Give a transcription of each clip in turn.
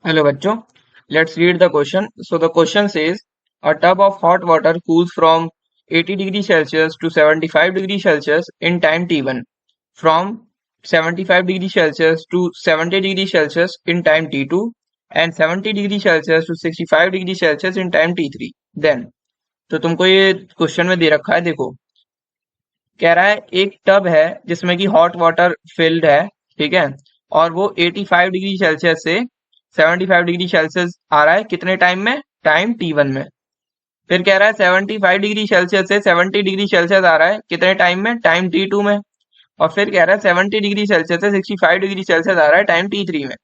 Hello bachcho, let's read the question. So the question says a tub of hot water cools from 80 degrees Celsius to 75 degrees Celsius in time t1, from 75 degrees Celsius to 70 degrees Celsius in time t2 and 70 degrees Celsius to 65 degrees Celsius in time t3. Then तो तुमको ये question में दे रखा है, देखो कह रहा है एक टब है जिसमें कि हॉट वाटर फिल्ड है, ठीक है, और वो 85 डिग्री सेल्सियस से 75 डिग्री सेल्सियस आ रहा है कितने टाइम में, टाइम t1 में। फिर कह रहा है 75 डिग्री सेल्सियस से 70 डिग्री सेल्सियस आ रहा है कितने टाइम में, टाइम t2 में। और फिर कह रहा है 70 डिग्री सेल्सियस से 65 डिग्री सेल्सियस आ रहा है टाइम t3 में।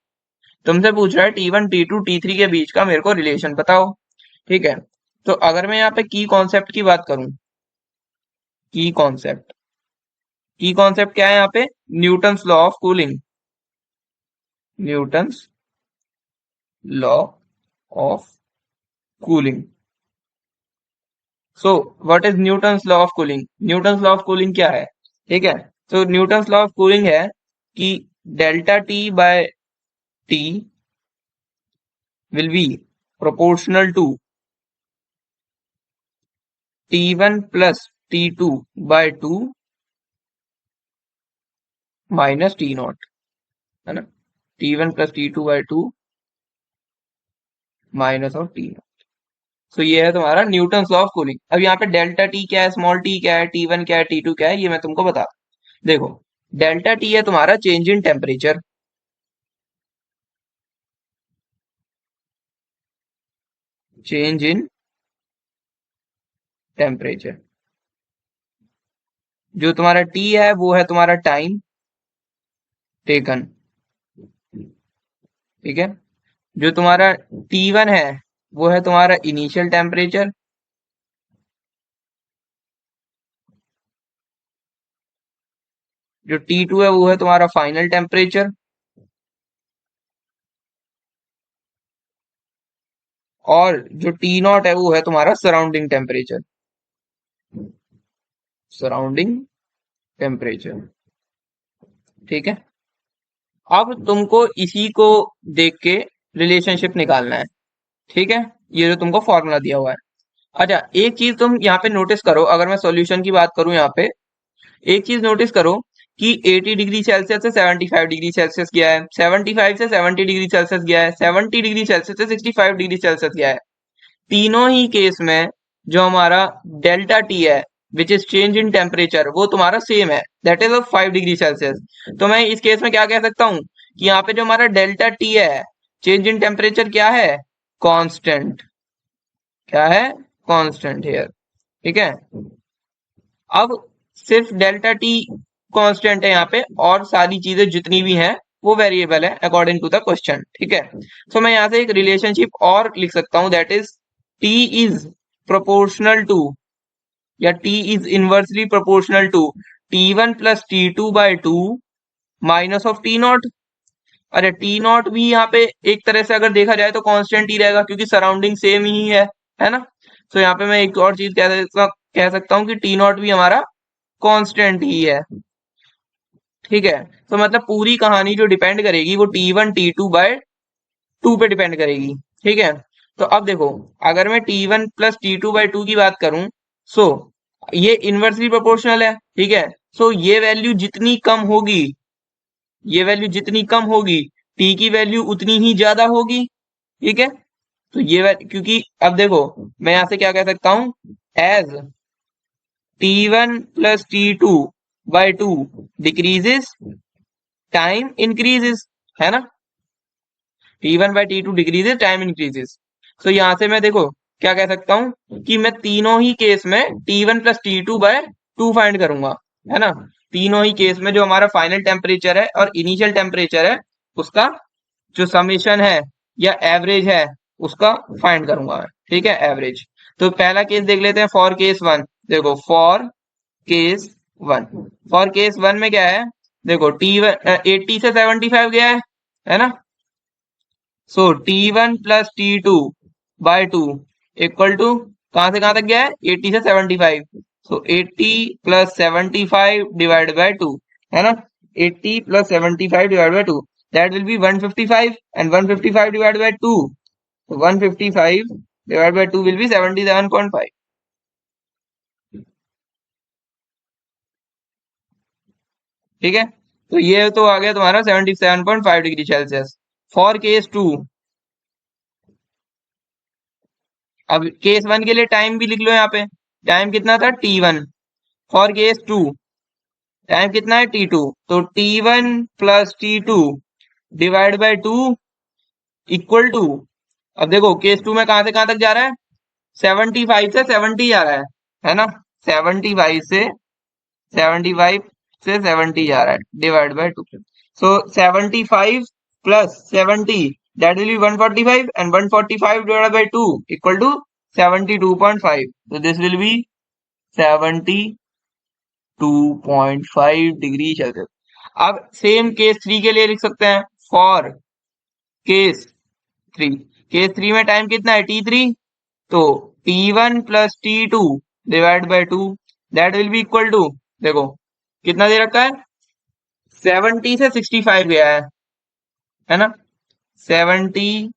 तुमसे पूछ रहा है t1 t2 t3 के बीच का मेरे को रिलेशन बताओ, ठीक है। तो अगर मैं यहाँ पे की कॉन्सेप्ट की बात करूं, की कॉन्सेप्ट, की कॉन्सेप्ट क्या है यहाँ पे, Newton's law of cooling, Newton's law of cooling. So what is Newton's law of cooling, Newton's law of cooling क्या है, ठीक है। तो न्यूटन्स लॉ ऑफ कूलिंग है कि delta T by T will be proportional to T1 plus T2 by 2 minus T naught, है ना, T1 plus T2 by 2 minus of T naught. So ये है तुम्हारा न्यूटन्स लॉ ऑफ कूलिंग। अब यहाँ पे डेल्टा टी क्या है, स्मॉल टी क्या है, T1 क्या है, T2 क्या है, ये मैं तुमको बता। देखो डेल्टा टी है तुम्हारा change in temperature, change in temperature. जो तुम्हारा टी है वो है तुम्हारा टाइम टेकन, ठीक है। जो तुम्हारा T1 है वो है तुम्हारा इनिशियल टेम्परेचर, जो T2 है वो है तुम्हारा फाइनल टेम्परेचर, और जो टी नॉट है वो है तुम्हारा सराउंडिंग टेम्परेचर, सराउंडिंग टेम्परेचर, ठीक है। अब तुमको इसी को देख के रिलेशनशिप निकालना है, ठीक है। ये जो तुमको फॉर्मूला दिया हुआ है। अच्छा एक चीज तुम यहाँ पे नोटिस करो, अगर मैं सॉल्यूशन की बात करूं यहाँ पे, एक चीज नोटिस करो कि 80 डिग्री सेल्सियस से 75 डिग्री सेल्सियस गया है, 75 से 70 डिग्री सेल्सियस गया है, 70 डिग्री सेल्सियस से 65 डिग्री सेल्सियस गया है। तीनों ही केस में जो हमारा डेल्टा टी है which is change in temperature वो तुम्हारा सेम है, that is of 5 degree Celsius. तो मैं इस केस में क्या कह सकता हूं कि यहाँ पे जो हमारा डेल्टा टी है चेंज इन टेम्परेचर क्या है, कांस्टेंट, क्या है, कांस्टेंट हेयर, ठीक है। अब सिर्फ डेल्टा टी कांस्टेंट है यहाँ पे, और सारी चीजें जितनी भी हैं वो वेरिएबल है अकॉर्डिंग टू द क्वेश्चन, ठीक है। सो मैं यहाँ से एक रिलेशनशिप और लिख सकता हूँ, that is T is proportional to, या T is inversely proportional to T1 plus T2 by 2 minus of T naught. अरे टी नॉट भी यहाँ पे एक तरह से अगर देखा जाए तो कांस्टेंट ही रहेगा क्योंकि सराउंडिंग सेम ही है ना। तो यहाँ पे मैं एक और चीज कह सकता हूँ कि टी नॉट भी हमारा कांस्टेंट ही है, ठीक है। तो मतलब पूरी कहानी जो डिपेंड करेगी वो T1 T2 बाय 2 पे डिपेंड करेगी, ठीक है। तो अब देखो अगर मैं T1 प्लस T2 बाय 2 की बात करूं, सो ये इनवर्सली प्रोपोर्शनल है, ठीक है। सो ये वैल्यू जितनी कम होगी, ये वैल्यू जितनी कम होगी टी की वैल्यू उतनी ही ज्यादा होगी, ठीक है। तो ये क्योंकि अब देखो मैं यहां से क्या कह सकता हूं, as T1 plus T2 by 2 decreases time increases, है ना, T1 bye T2 decreases time increases. तो यहां से मैं देखो क्या कह सकता हूं कि मैं तीनों ही केस में T1 plus T2 by 2 find करूंगा, है ना। तीनों ही केस में जो हमारा फाइनल टेम्परेचर है और इनिशियल टेम्परेचर है उसका जो समेशन है या एवरेज है उसका फाइंड करूंगा मैं, ठीक है, एवरेज। तो पहला केस देख लेते हैं, फॉर केस वन। देखो for case one, for case one में क्या है, देखो T1 80 से 75 गया है ना। So T1 plus T2 by 2 equal to कहां से कहां तक गया है, 80 से 75। सो 80 प्लस 75 डिवाइड बाय 2, है ना, 80 plus 75 divide by 2। that will be 155, and 155 divided by 2, so 155 divided by 2 will be 77.5. ठीक है, तो ये तो आ गया तुम्हारा 77.5 डिग्री सेल्सियस फॉर केस 2। अब केस 1 के लिए टाइम भी लिख लो, यहाँ पे टाइम कितना था T1, फॉर केस 2 टाइम कितना है T2, तो T1 plus T2 divide by 2 equal to, अब देखो केस 2 में कहां से कहां तक जा रहा है, 75 से 70 जा रहा है ना, 75 से 75 से 70 जा रहा है, divide by 2, so 75 plus 70 that will be 145, and 145 divided by 2 equal to 72.5, so this will be 72.5 degree Celsius. अब सेम केस 3 के लिए लिख सकते हैं, फॉर केस 3, केस 3 में टाइम कितना है T3, तो T1 plus T2 divide by 2 that will be equal to, देखो कितना दे रखा है, 70 से 65 गया है ना, 70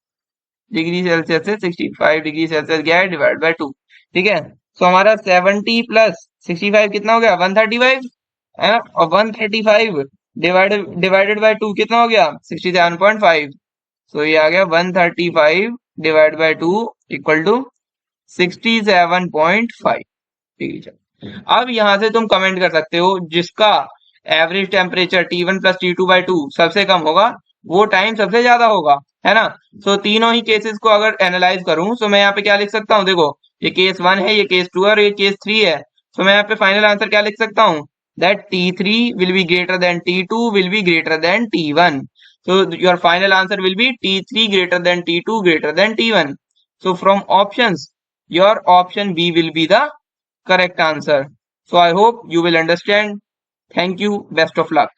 डिग्री सेल्सियस से 65 डिग्री सेल्सियस गया है, डिवाइड बाय 2। ठीक है, तो हमारा 70 प्लस 65 कितना हो गया, 135 है ना, और 135 डिवाइडेड बाय 2 कितना हो गया, 67.5, सो ये आ गया 135 divide by 2 equal to 67.5 degree. अब यहां से तुम कमेंट कर सकते हो जिसका average temperature T1 plus T2 by 2 सबसे कम होगा वो टाइम सबसे ज्यादा होगा, है ना। सो तीनों ही केसेस को अगर एनालाइज करूं तो मैं यहाँ पे क्या लिख सकता हूँ, देखो ये केस 1 है, ये केस 2 है और ये केस 3 है। तो मैं यहाँ पे फाइनल आंसर क्या लिख सकता हूँ, that T3 will be greater than T2 will be greater than T1। So your final answer will be T3 greater than T2 greater than T1. So from options, your option B will be the correct answer. So I hope you will understand. Thank you. Best of luck.